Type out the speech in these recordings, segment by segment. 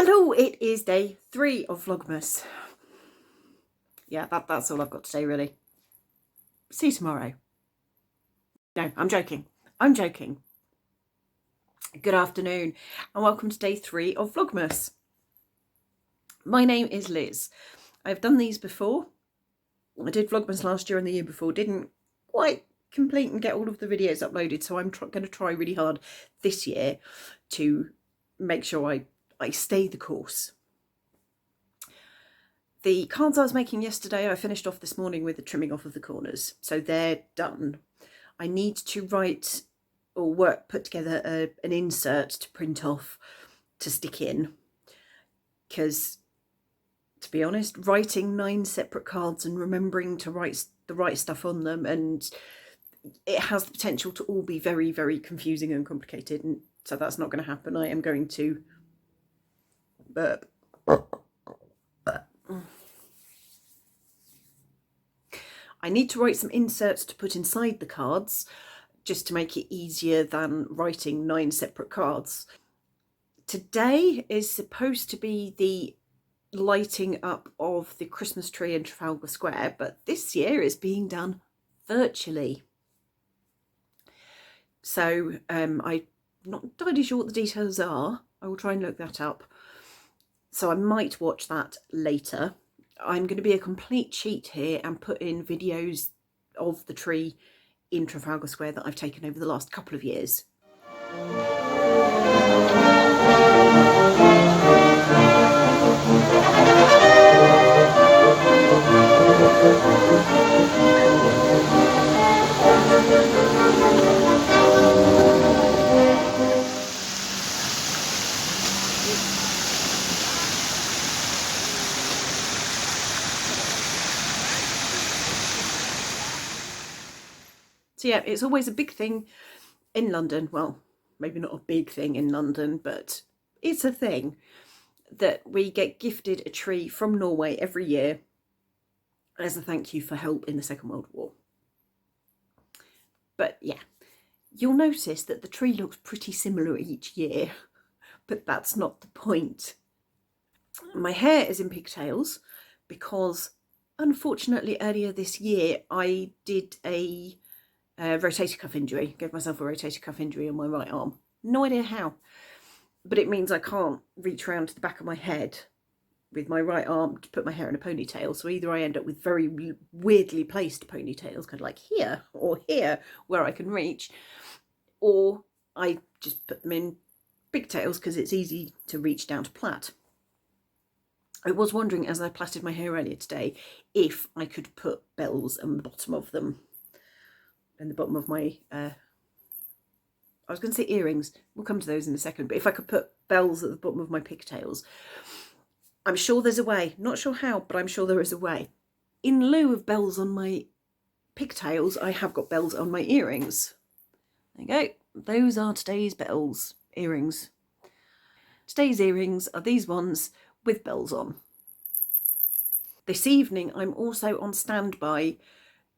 Hello, it is day 3 of Vlogmas. Yeah, that's all I've got to say, really. See you tomorrow. No, I'm joking. I'm joking. Good afternoon, and welcome to day 3 of Vlogmas. My name is Liz. I've done these before. I did Vlogmas last year and the year before. Didn't quite complete and get all of the videos uploaded, so I'm going to try really hard this year to make sure I stay the course. The cards I was making yesterday, I finished off this morning with the trimming off of the corners, so they're done. I need to write or put together an insert to print off to stick in, because to be honest, writing 9 separate cards and remembering to write the right stuff on them, and it has the potential to all be very, very confusing and complicated, and so that's not going to happen. I am going to burp. I need to write some inserts to put inside the cards, just to make it easier than writing 9 separate cards. Today is supposed to be the lighting up of the Christmas tree in Trafalgar Square, but this year it's being done virtually. So I'm not entirely sure what the details are. I will try and look that up. So I might watch that later. I'm going to be a complete cheat here and put in videos of the tree in Trafalgar Square that I've taken over the last couple of years. So yeah, it's always a big thing in London. Well, maybe not a big thing in London, but it's a thing that we get gifted a tree from Norway every year as a thank you for help in the Second World War. But yeah, you'll notice that the tree looks pretty similar each year, but that's not the point. My hair is in pigtails because unfortunately earlier this year I did a rotator cuff injury. Gave myself a rotator cuff injury on my right arm. No idea how, but it means I can't reach around to the back of my head with my right arm to put my hair in a ponytail. So either I end up with very weirdly placed ponytails, kind of like here or here where I can reach, or I just put them in pigtails because it's easy to reach down to plait. I was wondering as I plaited my hair earlier today if I could put bells on the bottom of them. And the bottom of my, I was going to say earrings, we'll come to those in a second, but if I could put bells at the bottom of my pigtails. I'm sure there's a way, not sure how, but I'm sure there is a way. In lieu of bells on my pigtails, I have got bells on my earrings. There you go, those are today's bells, earrings. Today's earrings are these ones with bells on. This evening I'm also on standby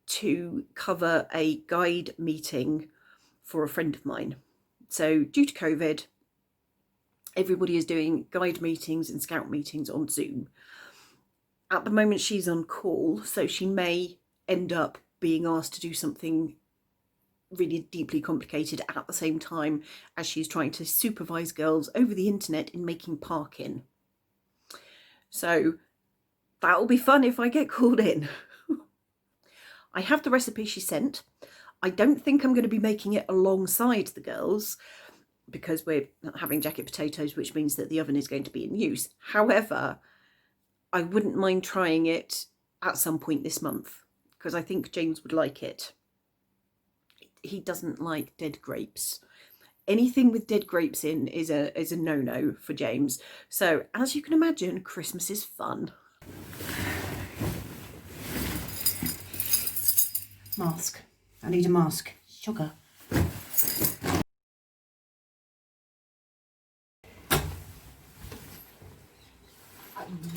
to cover a guide meeting for a friend of mine. So due to COVID, everybody is doing guide meetings and scout meetings on Zoom. At the moment she's on call, so she may end up being asked to do something really deeply complicated at the same time as she's trying to supervise girls over the internet in making parkin. So that'll be fun if I get called in. I have the recipe she sent. I don't think I'm going to be making it alongside the girls because we're having jacket potatoes, which means that the oven is going to be in use. However, I wouldn't mind trying it at some point this month because I think James would like it. He doesn't like dead grapes. Anything with dead grapes in is a no-no for James. So as you can imagine, Christmas is fun. Mask. I need a mask. Sugar.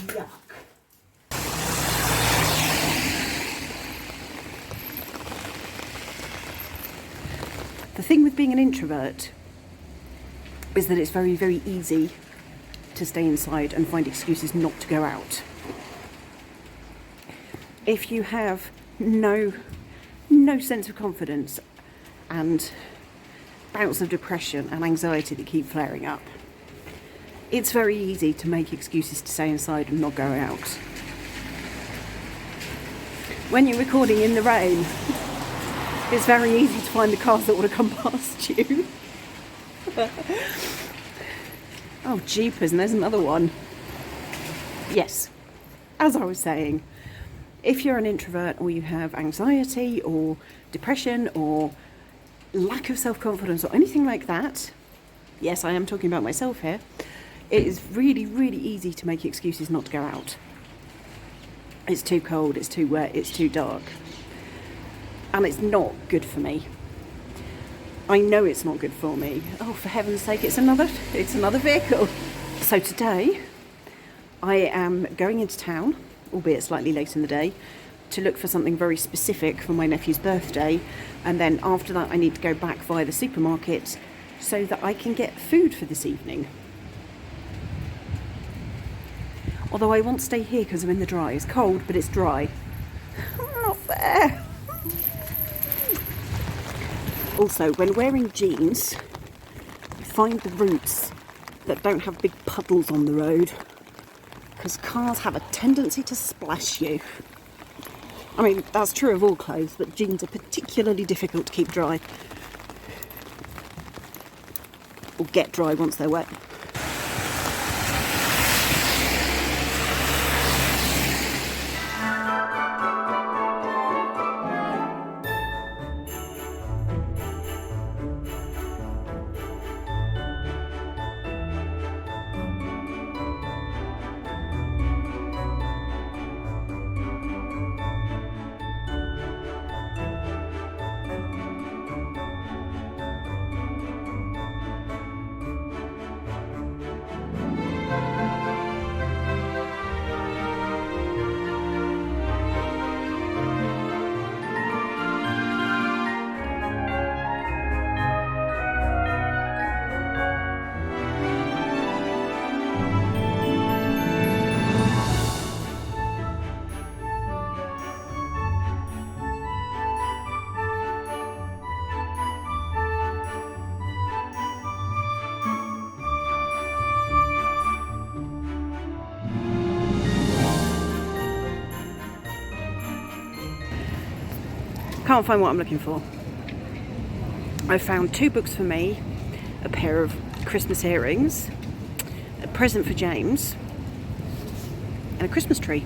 Yuck. The thing with being an introvert is that it's very, very easy to stay inside and find excuses not to go out. If you have no sense of confidence and bouts of depression and anxiety that keep flaring up, it's very easy to make excuses to stay inside and not go out. When you're recording in the rain, it's very easy to find the cars that want to come past you. Oh, jeepers, and there's another one. Yes, as I was saying, if you're an introvert or you have anxiety or depression or lack of self-confidence or anything like that, yes, I am talking about myself here, it is really, really easy to make excuses not to go out. It's too cold, it's too wet, it's too dark. And it's not good for me. I know it's not good for me. Oh, for heaven's sake, it's another vehicle. So today, I am going into town, albeit slightly late in the day, to look for something very specific for my nephew's birthday. And then after that, I need to go back via the supermarket so that I can get food for this evening. Although I want to stay here because I'm in the dry. It's cold, but it's dry. Not fair. Also, when wearing jeans, find the routes that don't have big puddles on the road, because cars have a tendency to splash you. I mean, that's true of all clothes, but jeans are particularly difficult to keep dry. Or get dry once they're wet. Can't find what I'm looking for. I found 2 books for me, a pair of Christmas earrings, a present for James, and a Christmas tree.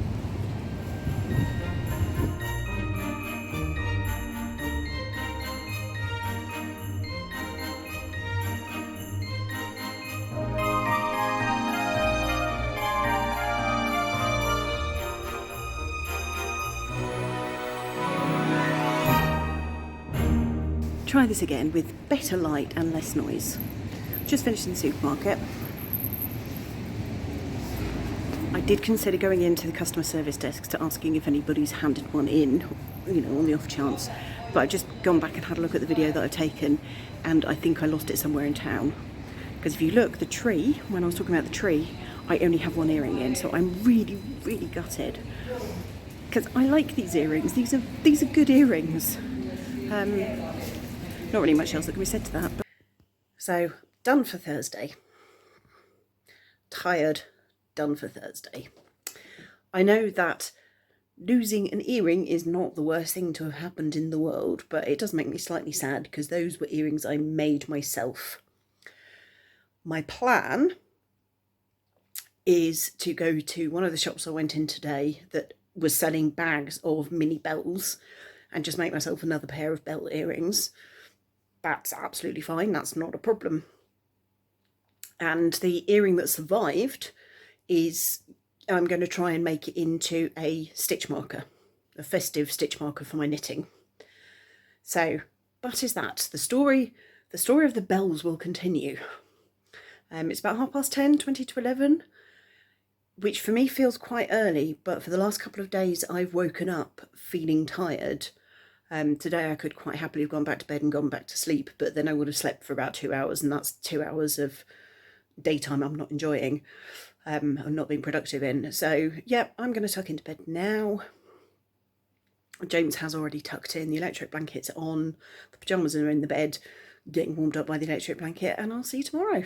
Try this again with better light and less noise. Just finished in the supermarket. I did consider going into the customer service desks to asking if anybody's handed one in, you know, on the off chance. But I've just gone back and had a look at the video that I've taken, and I think I lost it somewhere in town. Because if you look, the tree, when I was talking about the tree, I only have 1 earring in, so I'm really, really gutted. Because I like these earrings. These are good earrings. Not really much else that can be said to that. But... So, done for Thursday. Tired, done for Thursday. I know that losing an earring is not the worst thing to have happened in the world, but it does make me slightly sad because those were earrings I made myself. My plan is to go to one of the shops I went in today that was selling bags of mini bells and just make myself another pair of bell earrings. That's absolutely fine, that's not a problem. And the earring that survived is, I'm going to try and make it into a stitch marker, a festive stitch marker for my knitting. So that is that. The story of the bells will continue. It's about 10:30, 20 to 11, which for me feels quite early, but for the last couple of days I've woken up feeling tired. Today I could quite happily have gone back to bed and gone back to sleep, but then I would have slept for about 2 hours, and that's 2 hours of daytime I'm not enjoying. I'm not being productive in. So yeah, I'm going to tuck into bed now. James has already tucked in, the electric blanket's on, the pyjamas are in the bed, getting warmed up by the electric blanket, and I'll see you tomorrow.